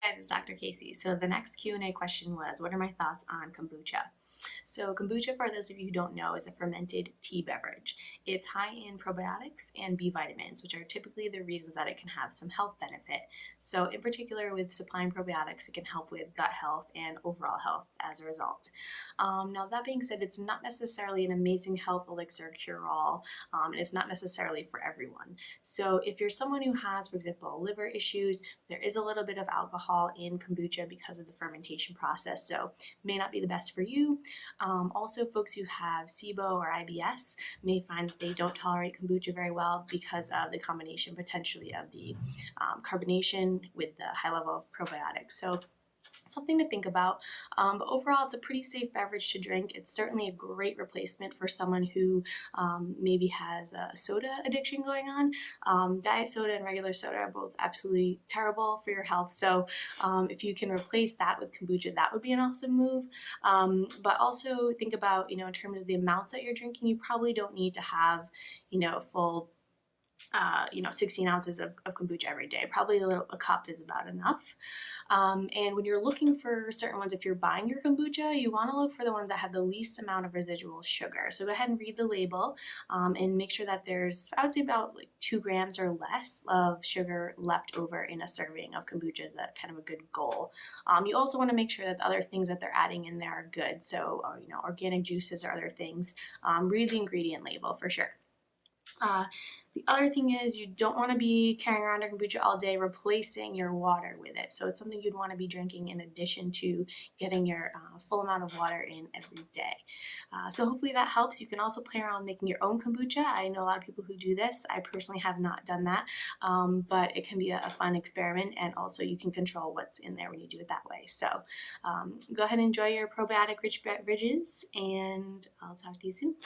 Guys, it's Dr. Casey. So the next Q&A question was, what are my thoughts on kombucha? So kombucha, for those of you who don't know, is a fermented tea beverage. It's high in probiotics and B vitamins, which are typically the reasons that it can have some health benefit. So in particular with supplying probiotics, it can help with gut health and overall health as a result. Now that being said, it's not necessarily an amazing health elixir cure-all, and it's not necessarily for everyone. So if you're someone who has, for example, liver issues, there is a little bit of alcohol in kombucha because of the fermentation process, so may not be the best for you. Also, folks who have SIBO or IBS may find that they don't tolerate kombucha very well because of the combination potentially of the carbonation with the high level of probiotics. So something to think about. But overall, it's a pretty safe beverage to drink. It's certainly a great replacement for someone who maybe has a soda addiction going on. Diet soda and regular soda are both absolutely terrible for your health. So if you can replace that with kombucha, that would be an awesome move. But also think about, in terms of the amounts that you're drinking, you probably don't need to have, a full 16 ounces of kombucha every day. Probably a cup is about enough. And when you're looking for certain ones, if you're buying your kombucha, you want to look for the ones that have the least amount of residual sugar. So go ahead and read the label and make sure that there's, I would say, about like 2 grams or less of sugar left over in a serving of kombucha. That's kind of a good goal. You also want to make sure that the other things that they're adding in there are good. So, organic juices or other things. Read the ingredient label for sure. The other thing is you don't want to be carrying around your kombucha all day replacing your water with it. So it's something you'd want to be drinking in addition to getting your full amount of water in every day. So hopefully that helps. You can also play around making your own kombucha. I know a lot of people who do this. I personally have not done that, but it can be a fun experiment, and also you can control what's in there when you do it that way. So go ahead and enjoy your probiotic rich beverages, and I'll talk to you soon.